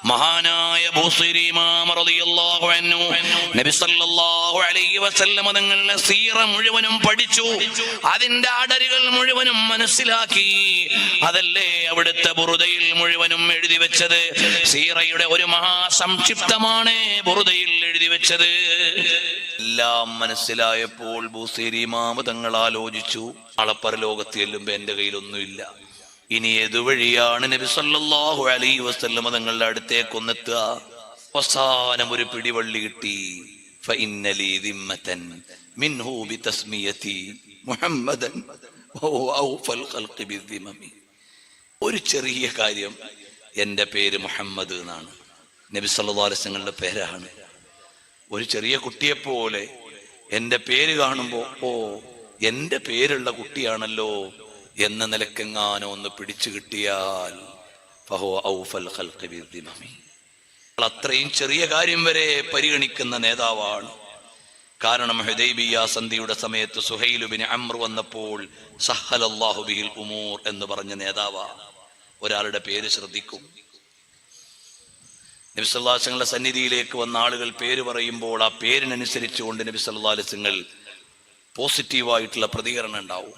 മഹാനായ ബൂസൈരി ഇമാം റളിയല്ലാഹു അൻഹു നബി സല്ലല്ലാഹു അലൈഹി വസല്ലം തങ്ങളുടെ സീറ മുഴുവനും പഠിച്ചു, അതിന്റെ അടരുകൾ മുഴുവനും മനസ്സിലാക്കി. അതല്ലേ അവിടുത്തെ ബുറുദയിൽ മുഴുവനും എഴുതി വെച്ചത്. സീറയുടെ ഒരു മഹാസംക്ഷിപ്തമാണ് ബുറുദയിൽ എഴുതി വെച്ചത്. എല്ലാം മനസ്സിലായപ്പോൾ ബൂസൈരി ഇമാം തങ്ങൾ ആലോചിച്ചു, നാളെ പരലോകത്ത് ചെല്ലുമ്പോ എന്റെ കയ്യിലൊന്നുമില്ല, ഇനി ഏതുവഴിയാണ് നബി സല്ലല്ലാഹു അലൈഹി വസല്ലം തങ്ങളുടെ അടുത്തേക്ക് ഒന്നെത്തുക? അവസാനം ഒരു പിടിവള്ളി കിട്ടി. ഫഇന്ന ലീ ദിമ്മതൻ മിൻഹു ബിതസ്മിയതി മുഹമ്മദൻ വഹുവ ഔഫൽ ഖൽഖി ബിദ്ദിമമി. ഒരു ചെറിയ കാര്യം, എൻ്റെ പേര് മുഹമ്മദ് എന്നാണ്, നബി സല്ലല്ലാഹു അലൈഹി വസല്ലങ്ങളുടെ പേരാണ്. ഒരു ചെറിയ കുട്ടിയെപ്പോലെ എൻ്റെ പേര് കാണുമ്പോൾ ഓ എൻ്റെ പേരുള്ള കുട്ടിയാണല്ലോ എന്ന നിലക്കെങ്ങാനോ ഒന്ന് പിടിച്ചു കിട്ടിയാൽ അത്രയും ചെറിയ കാര്യം വരെ പരിഗണിക്കുന്ന നേതാവാണ്. കാരണം ഹുദൈബിയ സന്ധിയുടെ സമയത്ത് സുഹൈൽ ഇബ്നു അംർ വന്നപ്പോൾ സഹലല്ലാഹു ബിഹിൽ ഉമൂർ എന്ന് പറഞ്ഞ നേതാവാ. ഒരാളുടെ പേര് ശ്രദ്ധിക്കും. നബി സല്ലല്ലാഹു അലൈഹി വസല്ലം സന്നിധിയിലേക്ക് വന്ന ആളുകൾ പേര് പറയുമ്പോൾ ആ പേരിനനുസരിച്ചുകൊണ്ട് നബി സല്ലല്ലാഹു അലൈഹി വസല്ലം പോസിറ്റീവായിട്ടുള്ള പ്രതികരണം ഉണ്ടാവും.